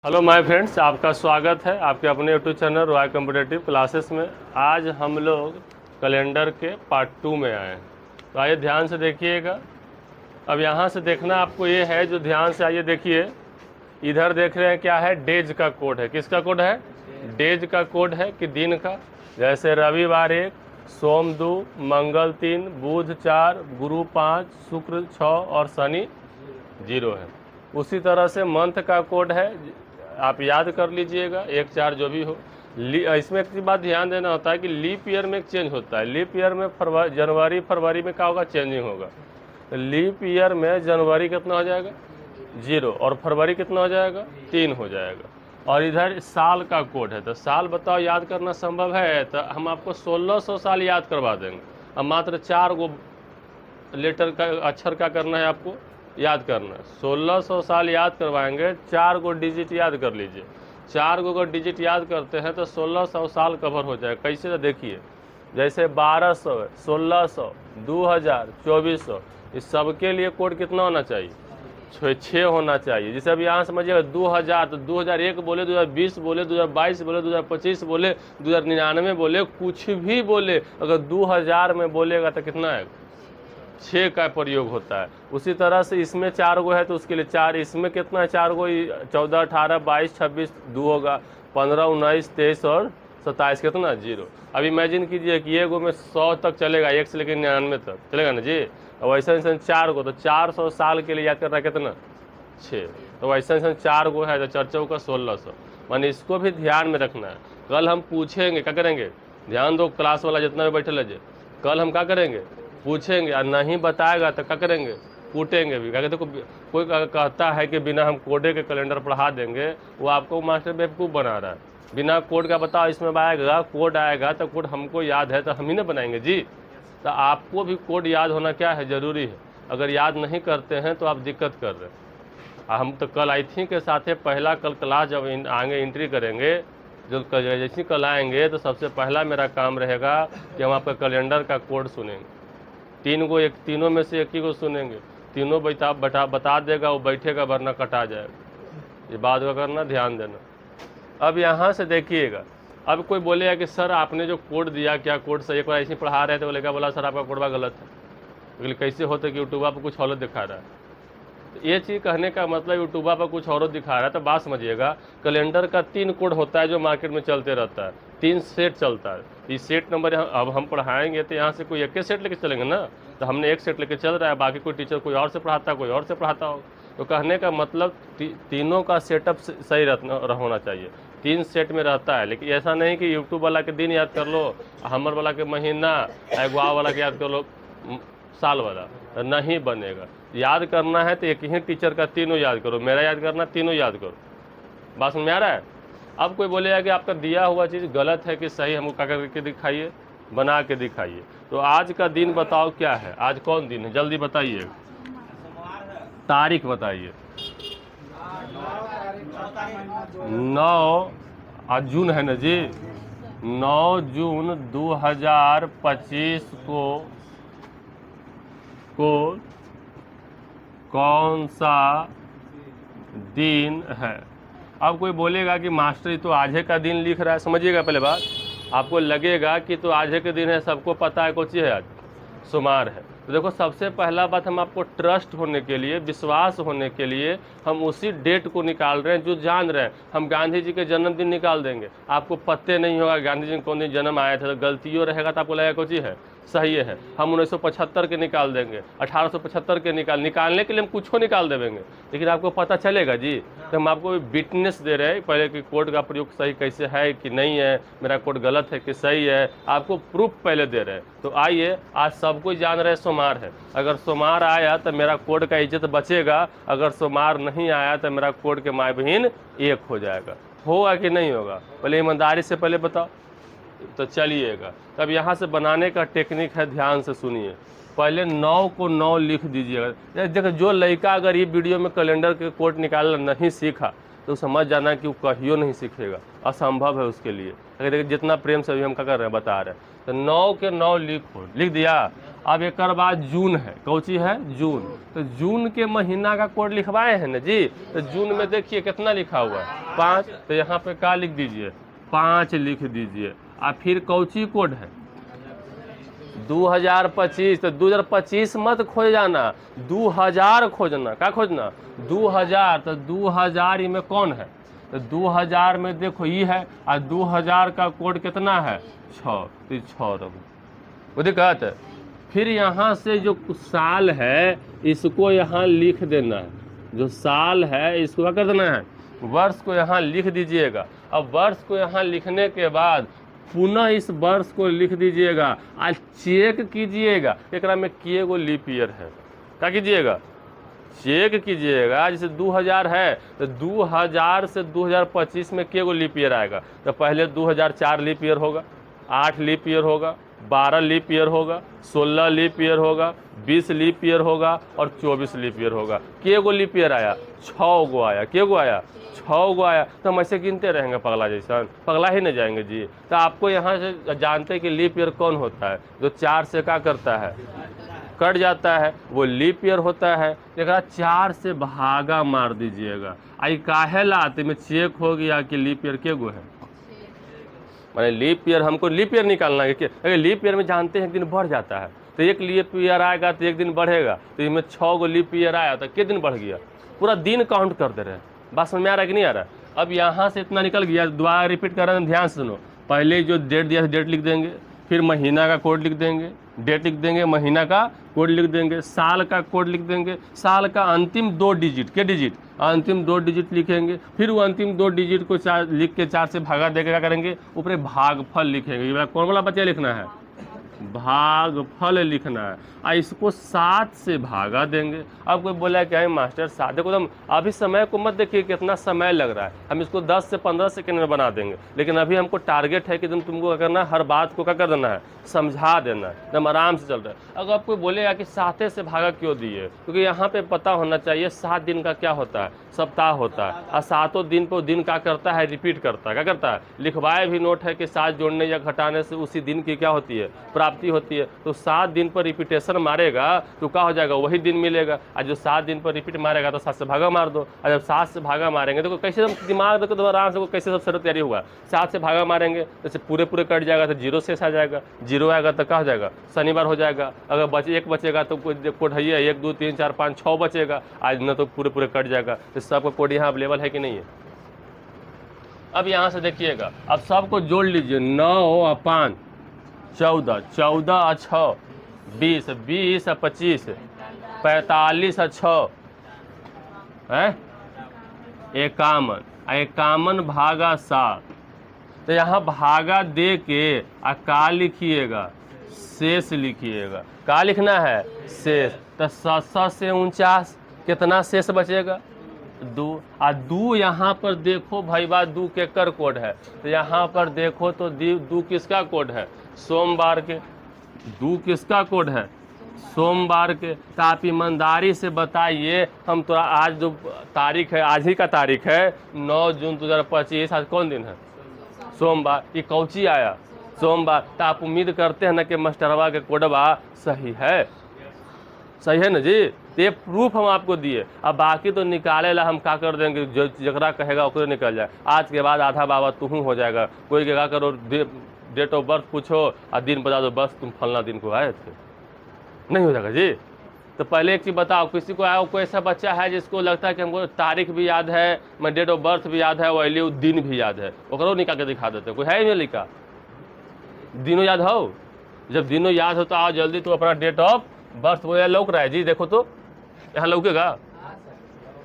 Hello my friends, आपका स्वागत है आपके अपने YouTube channel Roy competitive classes में। आज हम लोग कैलेंडर के पार्ट 2 में आए हैं। तो आइए ध्यान से देखिएगा। अब यहाँ से देखना आपको ये है, जो ध्यान से आइए देखिए, इधर देख रहे हैं क्या है, डेज का कोड है। किसका कोड है? डेज का कोड है कि दिन का। जैसे रविवार 1, सोम 2, मंगल 3, बुध 4, गुरु 5, शुक्र 6 और शनि 0 है। उसी तरह से मंथ का कोड है, आप याद कर लीजिएगा, 1 4 जो भी हो। इसमें एक बात ध्यान देना होता है कि लीप ईयर में एक चेंज होता है। लीप ईयर में जनवरी फरवरी में क्या होगा? चेंजिंग होगा। तो लीप ईयर में जनवरी कितना हो जाएगा? 0 और फरवरी कितना हो जाएगा? 3 हो जाएगा। और इधर साल का कोड है, तो साल बताओ याद करना संभव है? तो हम आपको 1600 साल याद करवा देंगे। अब मात्र 4 गो लेटर का अक्षर का करना है, आपको याद करना है। 1600 साल याद करवाएंगे, 4 गो डिजिट याद कर लीजिए। 4 गो डिजिट याद करते हैं तो 1600 साल कवर हो जाएगा। कैसे? तो देखिए, जैसे 1200 है, 1600, 2000, 2400, इस सब के लिए कोड कितना होना चाहिए? 6 होना चाहिए। जैसे अब यहाँ समझिएगा 2000, तो 2001 बोले, 2020 बोले, 2022 बोले, 2025 बोले, 2099 बोले, कुछ भी बोले, अगर 2000 में बोलेगा तो कितना है? 6 का प्रयोग होता है। उसी तरह से इसमें 4 गो है तो उसके लिए 4, इसमें कितना है? 4 गो, 14, 18, 22, 26, 2 होगा, 15, 19, 23 और 27 कितना? 0। अब इमेजिन कीजिए कि ये गो में 100 तक चलेगा, 1 से लेकर 99 तक चलेगा ना जी। और वैसे वैसे 4 गो, तो 400 साल के लिए याद करना कितना? 6। तो वैसे वैसे 4 गो है तो 4 चौका 1600। माने इसको भी ध्यान में रखना है। कल हम पूछेंगे, क्या करेंगे? ध्यान दो, क्लास वाला जितना भी बैठे लगे, कल हम क्या करेंगे? पूछेंगे, और नहीं बताएगा तो क्या करेंगे? कूटेंगे भी। क्या कहते? कोई कहता है कि बिना हम कोडे के कैलेंडर पढ़ा देंगे, वो आपको मास्टर बेवकूफ़ बना रहा है। बिना कोड का बताओ इसमें आएगा, कोड आएगा तो कोड हमको याद है तो हम ही ना बनाएंगे जी। तो आपको भी कोड याद होना क्या है? ज़रूरी है। अगर याद नहीं करते हैं तो आप दिक्कत कर रहे हैं। हम तो कल आई थी के साथ पहला कल क्लास जब आगे एंट्री करेंगे, जो जैसे कल आएंगे तो सबसे पहला मेरा काम रहेगा कि हम आपका कैलेंडर का कोड सुनेंगे। 3 गो, तीनों में से एक ही को सुनेंगे। तीनों बता देगा, वो बैठेगा, वरना कटा जाएगा। ये बात का करना, ध्यान देना। अब यहाँ से देखिएगा, अब कोई बोलेगा कि सर आपने जो कोड दिया, क्या कोड सही? एक बार ऐसे पढ़ा रहे थे, बोला सर आपका कोडवा गलत है। बोले कैसे होता है कि यूट्यूबा पर कुछ और दिखा रहा है? तो ये चीज़ कहने का मतलब यूट्यूबा पर कुछ और दिखा रहा है। तो बात समझिएगा, कैलेंडर का 3 कोड होता है जो मार्केट में चलते रहता है, 3 सेट चलता है। इस सेट नंबर अब हम पढ़ाएंगे तो यहाँ से कोई एक सेट लेके चलेंगे ना, तो हमने एक सेट लेके चल रहा है, बाकी कोई टीचर कोई और से पढ़ाता है, कोई और से पढ़ाता हो। तो कहने का मतलब तीनों का सेटअप सही होना चाहिए। 3 सेट में रहता है, लेकिन ऐसा नहीं कि यूट्यूब वाला के दिन याद कर लो, हमर वाला के महीना, अगवा वाला के याद कर लो साल वाला, नहीं बनेगा। याद करना है तो एक ही टीचर का तीनों याद करो। मेरा याद करना, तीनों याद करो। बात समझ में आ रहा है? अब कोई बोलेगा कि आपका दिया हुआ चीज़ गलत है कि सही, हमको क्या करके दिखाइए, बना के दिखाइए। तो आज का दिन बताओ क्या है? आज कौन दिन है? जल्दी बताइए, तारीख बताइए। 9 आज जून है ना जी। 9 जून 2025 को कौन सा दिन है? अब कोई बोलेगा कि मास्टर तो आजे का दिन लिख रहा है। समझिएगा पहले बात, आपको लगेगा कि तो आजे के दिन है, सबको पता है कौन सी है, आज सोमवार है। तो देखो, सबसे पहला बात, हम आपको ट्रस्ट होने के लिए, विश्वास होने के लिए हम उसी डेट को निकाल रहे हैं जो जान रहे हैं। हम गांधी जी के जन्मदिन निकाल देंगे, आपको पते नहीं होगा गांधी जी कौन दिन जन्म आया था, तो गलतियों रहेगा तो आपको लगेगा कौन सी है, सही है। हम 1975 के निकाल देंगे, 1875 के निकालने के लिए हम कुछ निकाल देंगे, लेकिन आपको पता चलेगा जी। तो हम आपको विटनेस दे रहे हैं पहले कि कोड का प्रयोग सही कैसे है कि नहीं है, मेरा कोड गलत है कि सही है, आपको प्रूफ पहले दे रहे हैं। तो आइए, आज सब कोई जान रहे सोमवार है। अगर सोमवार आया तो मेरा कोड का इज्जत बचेगा, अगर सोमवार नहीं आया तो मेरा कोड के माई बहन एक हो जाएगा। होगा कि नहीं होगा? पहले ईमानदारी से पहले बताओ। तो चलिएगा, तब यहाँ से बनाने का टेक्निक है, ध्यान से सुनिए। पहले 9 को 9 लिख दीजिएगा। देखो, जो लड़का अगर ये वीडियो में कैलेंडर के कोड निकालना नहीं सीखा तो समझ जाना कि वो कहियो नहीं सीखेगा, असंभव है उसके लिए। अगर देखिए, जितना प्रेम से अभी हम क्या कर रहे हैं, बता रहे हैं। तो 9 के 9 लिख दिया। अब एक बाद जून है, कौची है जून, तो जून के महीना का कोड लिखवाए हैं ना जी। तो जून में देखिए कितना लिखा हुआ है 5, तो यहाँ पे क्या लिख दीजिए 5 लिख दीजिए। और फिर कौची कोड है 2025, तो 2025 मत खोज जाना, 2000 खोजना। क्या खोजना 2000, तो 2000 में कौन है, तो 2000 में देखो ये है, और 2000 का कोड कितना है 6, तो 6 रखो, वो दिक्कत है। फिर यहाँ से जो साल है इसको यहाँ लिख देना है, जो साल है इसको क्या कर देना है, वर्ष को यहाँ लिख दीजिएगा। अब वर्ष को यहाँ लिखने के बाद पुनः इस वर्ष को लिख दीजिएगा, आज चेक कीजिएगा एकरा में किए गो लीप ईयर है। क्या कीजिएगा चेक कीजिएगा, जैसे 2000 है तो 2000 से 2025 में किए गो लीप ईयर आएगा। तो पहले 2004 लीप ईयर होगा, 8 लीप ईयर होगा, 12 लीप ईयर होगा, 16 लीप ईयर होगा, 20 लीप ईयर होगा और 24 लीप ईयर होगा। किए गो लीप ईयर आया 6 गो आया, किए गो आया 6 गो आया। तो हम ऐसे गिनते रहेंगे पगला जैसा, पगला ही नहीं जाएंगे जी। तो आपको यहाँ से जानते हैं कि लीप ईयर कौन होता है, जो 4 से क्या करता है कट जाता है, वो लीप ईयर होता है। एक 4 से भागा मार दीजिएगा। आई काहे लाते में चेक हो गया कि लीप ईयर के गो है, माने लीप ईयर हमको लीप ईयर निकालना है। अगर लीप ईयर में जानते हैं एक दिन बढ़ जाता है, तो एक लीप ईयर आएगा तो एक दिन बढ़ेगा, तो इसमें 6 गो लीप ईयर आया तो कितने दिन बढ़ गया, पूरा दिन काउंट कर दे रहे हैं। बात समझ में आ रहा है कि नहीं आ रहा। अब यहाँ से इतना निकल गया, दोबारा रिपीट कर रहे हैं, ध्यान से सुनो। पहले जो डेट दिया डेट लिख देंगे, फिर महीना का कोड लिख देंगे, डेट लिख देंगे, महीना का कोड लिख देंगे, साल का कोड लिख देंगे, साल का अंतिम 2 डिजिट के डिजिट अंतिम 2 डिजिट लिखेंगे। फिर वो अंतिम 2 डिजिट को 4 लिख के 4 से भागा देकर क्या करेंगे, ऊपर भागफल लिखेंगे। ये कौन वाला बच्चा लिखना है, भागफल लिखना है। और इसको 7 से भागा देंगे। अब कोई बोला कि मास्टर 7, देखो तुम अभी समय को मत देखिए कितना समय लग रहा है, हम इसको 10 से 15 सेकंड में बना देंगे। लेकिन अभी हमको टारगेट है कि तुमको क्या करना है, हर बात को क्या कर देना है, समझा देना है, एकदम आराम से चल रहा है। अगर आप कोई बोलेगा कि 7 से भागा क्यों दिए, क्योंकि यहाँ पे पता होना चाहिए 7 दिन का क्या होता है, सप्ताह होता है। और 7 दिन पर दिन क्या करता है, रिपीट करता है। क्या करता है, लिखवाए भी नोट है कि 7 जोड़ने या घटाने से उसी दिन की क्या होती है, प्राप्ति होती है। तो 7 दिन पर रिपीटेशन मारेगा तो क्या हो जाएगा, वही दिन मिलेगा। और जो 7 दिन पर रिपीट मारेगा तो 7 से भागा मार दो। और जब 7 से भागा मारेंगे तो कैसे दिमाग देखो तो आराम से कैसे सब सर्व तैयारी हुआ। 7 से भागा मारेंगे जैसे पूरे कट जाएगा तो 0 शेष आ जाएगा, 0 आएगा तो क्या हो जाएगा, शनिवार हो जाएगा। अगर एक बचेगा तो कोड है 1 2 3 4 5 6 बचेगा, आज न तो पूरे कट जाएगा। तो सबका कोड यहाँ अवेलेबल है कि नहीं है। अब यहाँ से देखिएगा, अब सबको जोड़ लीजिए, 9 और 5 14, 14 और 6 20, 20 और 25 45 और 6 है 51, 51 भागा 7। तो यहाँ भागा दे के का लिखिएगा, शेष लिखिएगा। क्या लिखना है, शेष। तो 7 से 49 कितना शेष बचेगा, 2। और 2 यहाँ पर देखो भाई बात 2 के कर कोड है। तो यहाँ पर देखो तो 2 किसका कोड है, सोमवार के। 2 किसका कोड है, सोमवार के। तो आप ईमानदारी से बताइए, हम तो आज जो तारीख है, आज ही का तारीख है 9 जून 2025, आज कौन दिन है, सोमवार। ये कौची आया, सोमवार। तो आप उम्मीद करते हैं ना कि मास्टरवा के कोडवा सही है, सही है ना जी। तो ये प्रूफ हम आपको दिए। अब बाकी तो निकाले ला हम क्या कर देंगे, जो जकरा कहेगा ओकरे निकल जाए। आज के बाद आधा बाबा तुम हो जाएगा। कोई क्या करो, डेट ऑफ बर्थ पूछो और दिन बता दो, बस तुम फलना दिन को आए थे, नहीं हो जाएगा जी। तो पहले एक चीज़ बताओ, किसी को आया कोई ऐसा बच्चा है जिसको लगता है कि हमको तारीख भी याद है, मैं डेट ऑफ बर्थ भी याद है, वैल्यू दिन भी याद है, ओकरो निकाल के दिखा देते। कोई है नहीं लिखा, दिनों याद हो, जब दिनों याद हो तो आओ जल्दी, तो अपना डेट ऑफ बर्थ वो लौक रहा है जी, देखो तो यहाँ लौकेगा,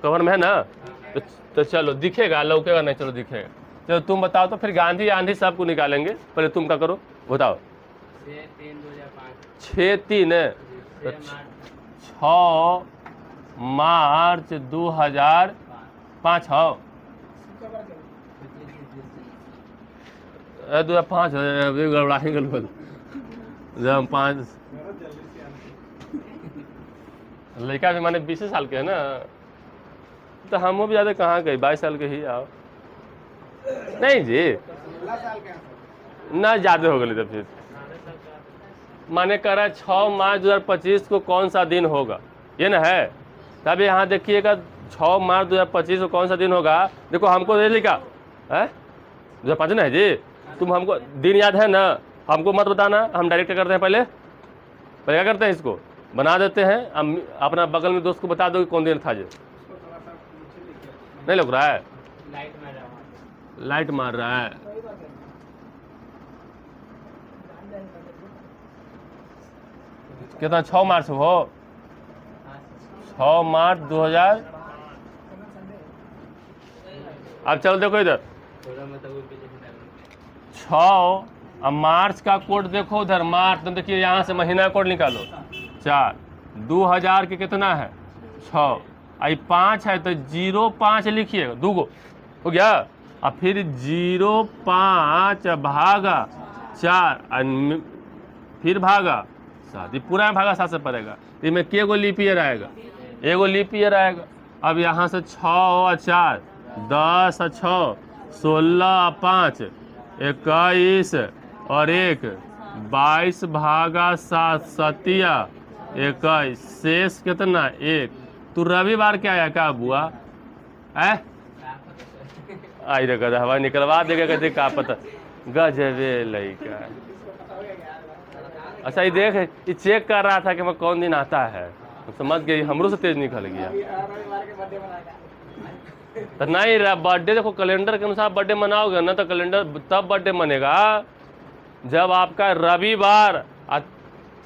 कवर में है ना। तो चलो दिखेगा, लौकेगा नहीं, चलो दिखेगा। चलो तुम बताओ तो फिर गांधी आंधी सबको निकालेंगे। पहले तुम क्या करो बताओ। 6/3 तो 6 मार्च 2005 हो, 2005 गड़बड़ा गल 5 लड़का भी माने 20 साल के है ना। तो हम भी ज़्यादा कहाँ गए, 22 साल के ही आओ। नहीं जी ना, ज़्यादा हो गए तो फिर माने कह रहा है 6 मार्च 2025 को कौन सा दिन होगा, ये ना है। तब यहाँ देखिएगा 6 मार्च 2025 को कौन सा दिन होगा। देखो हमको ये लिखा है 2005 ना है जी, तुम हमको दिन याद है ना, हमको मत बताना, हम डायरेक्ट क्या करते हैं, पहले क्या करते हैं, इसको बना देते हैं। हम अपना बगल में दोस्त को बता दो कि कौन दिन था जी। नहीं लग रहा है, लाइट मार रहा है। कितना 6 मार्च हो, 6 मार्च 2000। अब चलो देखो इधर 6 अब मार्च का कोड देखो उधर, मार्च तो देखिए यहाँ से महीना कोड निकालो 4, 2000 के कितना है 6, आई 5 है तो 05 लिखिएगा, 2 गो हो गया। अब फिर 05 भागा 4 फिर भागा 7, ये पूरा भागा 7 से पड़ेगा। इसमें के गो लीप ईयर आएगा, एगो लीप ईयर आएगा। अब यहाँ से 6 और 4 10 और 6 16 और 5 21 और 1 22 भागा 7 सतिया 21 शेष कितना 1। तू रविवार क्या आया क्या बुआ है, आई रे गधा हवा निकलवा देगा, कहते का पता गजबे लड़का। अच्छा ये देख, ये चेक कर रहा था कि मैं कौन दिन आता है, समझ गई, हमरो से तेज निकल गया। तो नहीं रहा बर्थडे, देखो कैलेंडर के अनुसार बर्थडे मनाओगे ना तो कैलेंडर तब बर्थडे मनेगा जब आपका रविवार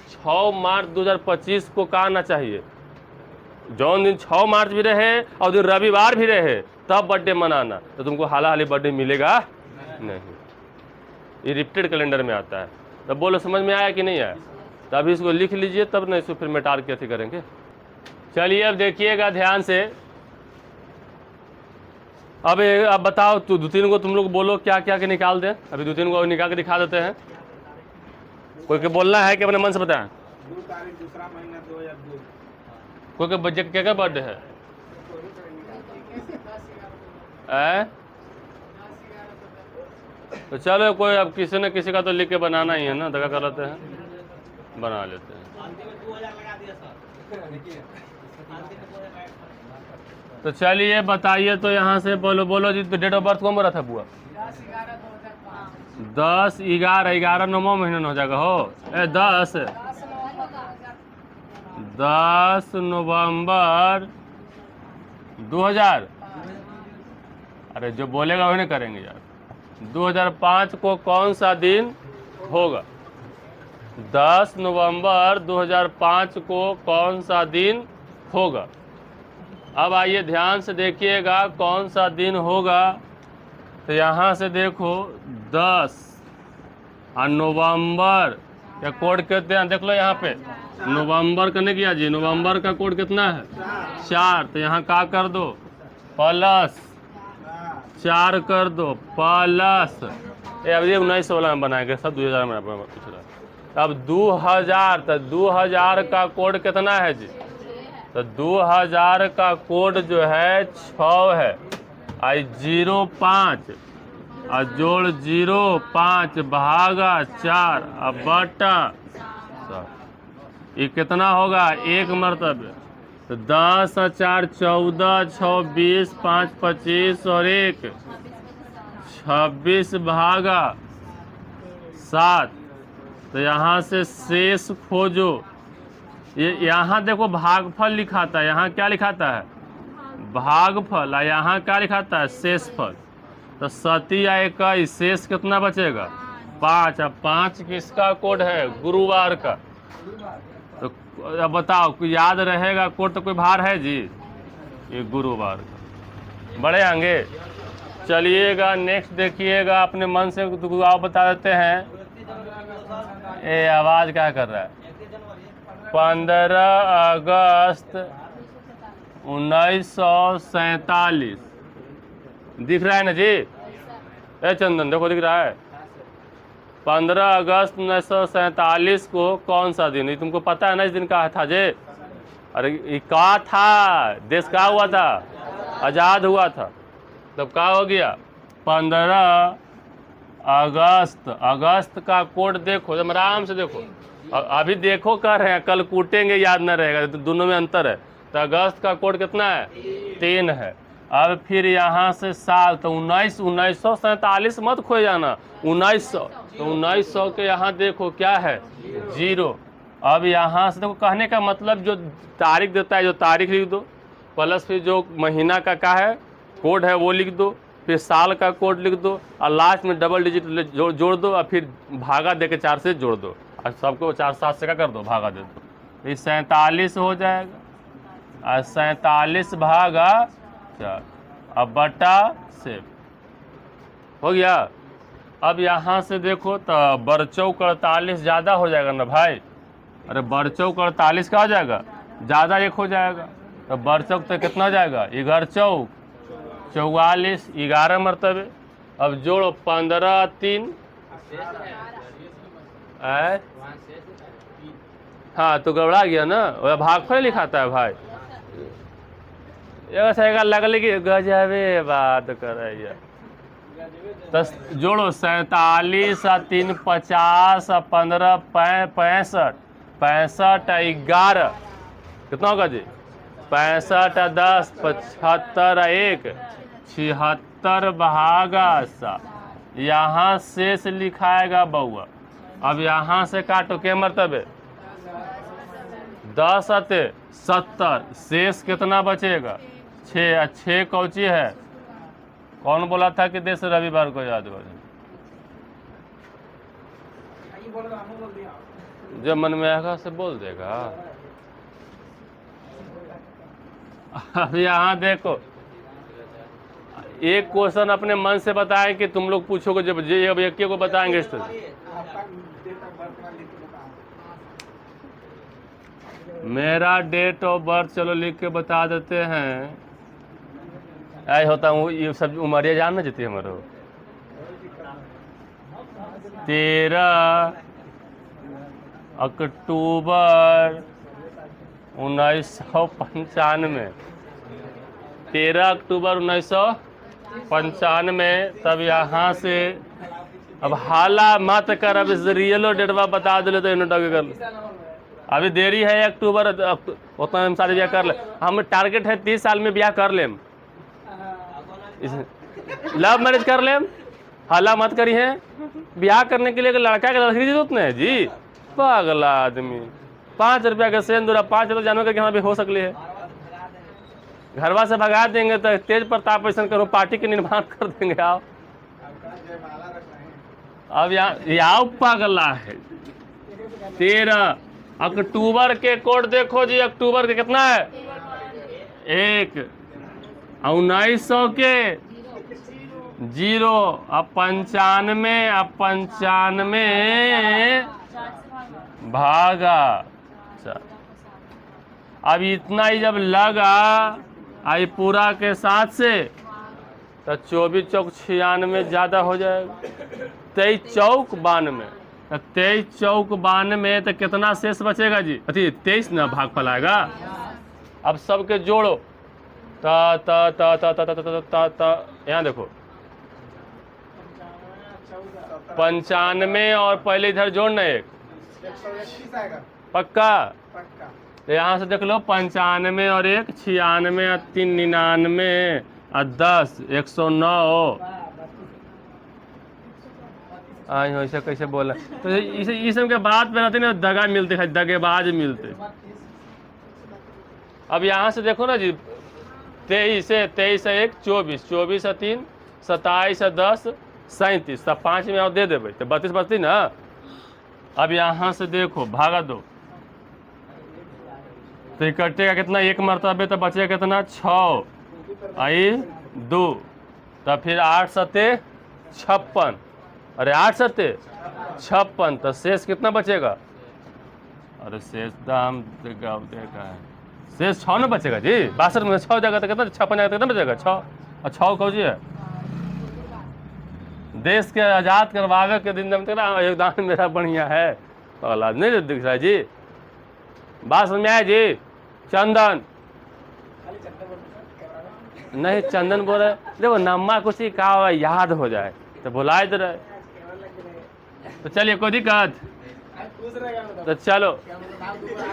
6 मार्च 2025 को का आना चाहिए। जौन दिन 6 मार्च भी रहे और दिन रविवार भी रहे तब बर्थडे मनाना, तो तुमको हाल ही बर्थडे मिलेगा नहीं, ये रिपीटेड कैलेंडर में आता है। तब बोलो समझ में आया कि नहीं आया, तभी इसको लिख लीजिए, तब नहीं इसको फिर मिटार के करेंगे। चलिए अब देखिएगा ध्यान से। अब बताओ तू 2-3 को तुम लोग बोलो क्या क्या के निकाल दें, अभी 2-3 को निकाल के दिखा देते हैं। कोई के बोलना है कि अपने मन से बताएं। 2 तारीख दूसरा महीना 2002। कोई के बजट क्या बर्थडे है तो चलो कोई, अब किसी न किसी का तो लिख के बनाना ही है ना, दगा कर लेते हैं, बना लेते हैं। तो चलिए बताइए, तो यहाँ से बोलो बोलो जी, तो डेट ऑफ बर्थ कौन बोला था बुआ? 10/11 9वां महीना हो जाएगा हो 10 नवंबर 2000। अरे जो बोलेगा वही ना करेंगे यार। 2005 को कौन सा दिन होगा? 10 नवंबर 2005 को कौन सा दिन होगा? अब आइए ध्यान से देखिएगा कौन सा दिन होगा। तो यहाँ से देखो 10 और नवंबर या कोड कहते हैं, देख लो यहाँ पे नवंबर करने किया जी, नवंबर का कोड कितना है 4, तो यहाँ का कर दो प्लस 4 कर दो प्लस, ये अभी 1916 में बनाएंगे सब 2000 में पूछ रहा। अब 2000, तो 2000 का कोड कितना है जी? तो 2000 का कोड जो है 6 है, आई 05 और जोड़ 05 भागा 4 अब बटा, ये कितना होगा 1 मरतबे। तो 10 और 4 14 6 20 5 25 और 1 26 भागा 7। तो यहाँ से शेष खोजो। ये यहाँ देखो भागफल लिखा था, यहाँ क्या लिखा था है भागफल, और यहाँ क्या लिखा था है शेषफल। तो 7 या 21 शेष कितना बचेगा 5। अब 5 किसका कोड है? गुरुवार का। तो अब बताओ कोई याद रहेगा कोड? तो कोई भार है जी, ये गुरुवार का। बड़े आगे चलिएगा, नेक्स्ट देखिएगा, अपने मन से आप बता देते हैं। ये आवाज़ क्या कर रहा है? 15 अगस्त 1947 दिख रहा है ना जी? ए चंदन देखो दिख रहा है। 15 अगस्त 1947 को कौन सा दिन? ये तुमको पता है ना इस दिन का था जे? अरे ये का था? देश का हुआ था? आज़ाद हुआ था। तब का हो गया 15 अगस्त। अगस्त का कोड देखो, एकदम आराम से देखो। अभी देखो कर रहे हैं, कल कूटेंगे याद न रहेगा, तो दोनों में अंतर है। तो अगस्त का कोड कितना है? 3 है। अब फिर यहाँ से साल, तो 1947 मत खो जाना, 1900, तो 1900 के यहाँ देखो क्या है? 0। अब यहाँ से देखो, कहने का मतलब जो तारीख देता है, जो तारीख लिख दो, प्लस फिर जो महीना का क्या है कोड है वो लिख दो, फिर साल का कोड लिख दो, और लास्ट में डबल डिजिट जोड़ दो, और फिर भागा दे के 4 से जोड़ दो, और सबको 4-7 से क्या कर दो, भागा दे दो। ये 47 हो जाएगा, और 47 भागा 4, अब बटा से हो गया। अब यहाँ से देखो तो बरचौक 48 ज़्यादा हो जाएगा ना भाई, अरे बरचौक 48 का हो जाएगा, ज़्यादा 1 हो जाएगा, तो बरचौक तो कितना हो जाएगा? 11 चौक 44, 11 मरतबे। अब जोड़ो 15 3, हाँ तो गड़बड़ा गया ना, वह भागफल लिखाता है भाई, ये लगल कि गजबे बात कर। तो जोड़ो 47 और 3 50 और 15 65, 65 11 कितना होगा जी? 65 और 10 75 और 1 76 भागा 7। यहाँ शेष लिखाएगा बउआ। अब यहाँ से काटो के मरतबे 10 अते 70, शेष कितना बचेगा? 6। 6 कौची है? कौन बोला था कि देश रविवार को याद हो? जब मन में आएगा से बोल देगा। अब यहाँ देखो, एक क्वेश्चन अपने मन से बताएं कि तुम लोग पूछोगे, जब अब एक को बताएंगे इस मेरा डेट ऑफ बर्थ चलो लिख के बता देते हैं। ऐ होता हूँ ये सब उमरिया जानना चाहती है हमारे 13 अक्टूबर 1995, 13 अक्टूबर 1995। तब यहाँ से अब हाला मत कर, अब इस रियलो डेटवा बता दे तो इन्होंने कर ले। अभी देरी है, अक्टूबर उतना हम शादी ब्याह कर ले। हम टारगेट है 30 साल में ब्याह कर लेम, लव मैरिज कर लेम। हाला मत करी है, ब्याह करने के लिए लड़का के लड़की की जरूरत नहीं है जी, पागल आदमी। 5 रुपया का सेंदूर 5 रुपया जानवर के यहाँ भी हो सकली है, घरवा से भगा देंगे तो तेज प्रताप ऐसा करो पार्टी के निर्माण कर देंगे। आओ अब यहाँ पागला है। 13 अक्टूबर के कोड देखो जी, अक्टूबर के कितना है? 1। 1900 के 0, अब 95 भागा 4। अब इतना ही जब लगा आई पूरा के साथ से, तो 24 चौक 96 ज़्यादा हो जाएगा, 23 चौक 92, तो 23 चौक 92 तो कितना शेष बचेगा जी? अति 23 ना भाग फैलाएगा। अब सबके जोड़ो, यहाँ देखो 95 और पहले इधर जोड़ना 1 पक्का। तो यहाँ से देख लो 95 और 1 96 और 3 99 और 10 109। आई हो ऐसे कैसे बोला? तो इस सब के बात पे रहते ना दगा मिलते है, दगेबाज मिलते। अब यहाँ से देखो ना जी, 23 से 1 24, 24 से 3 27 से 10 37, सब 5 में और दे देवे तो 32 बचती ना। अब यहाँ से देखो भागा 2, तो इकट्ठे का कितना? 1 मरतबे, तो बचेगा कितना? 6 आई 2, तो फिर 8 सते 56, अरे 8 सते 56, तो शेष कितना बचेगा? अरे शेष दाम देखा है, शेष 6 ना बचेगा जी। 62 में 6 जगह तो कितना? 56 जगह कितना बचेगा? 6 और 6 कौन जी है? देश के आज़ाद करवावे के दिन तेरा योगदान मेरा बढ़िया है, औलाद नहीं दिख रहा है जी। बात समझ में आया जी? चंदन नहीं, चंदन बोल रहे देखो नम्मा कुछ ही कहा याद हो जाए तो बुलाए दे रहे। तो चलिए कोई दिक्कत पूछ रहेगा मतलब तो चलो, क्या मतलब नाम दोबारा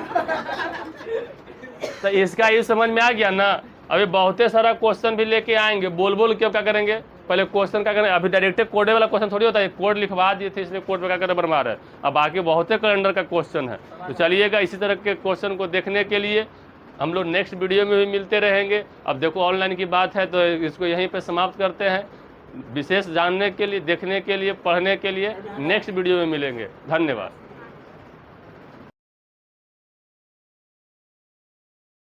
तो इसका ये समझ में आ गया ना। अभी बहुते सारा क्वेश्चन भी लेके आएंगे, बोल बोल के क्या करेंगे, पहले क्वेश्चन क्या करें, अभी डायरेक्ट कोड वाला क्वेश्चन थोड़ी होता है, कोड लिखवा दिए थे इसलिए कोड पे क्या करें बरमार है। अब बाकी बहुते कैलेंडर का क्वेश्चन है, तो चलिएगा इसी तरह के क्वेश्चन को देखने के लिए हम लोग नेक्स्ट वीडियो में भी मिलते रहेंगे। अब देखो ऑनलाइन की बात है तो इसको यहीं पे समाप्त करते हैं। विशेष जानने के लिए, देखने के लिए, पढ़ने के लिए नेक्स्ट वीडियो में मिलेंगे। धन्यवाद।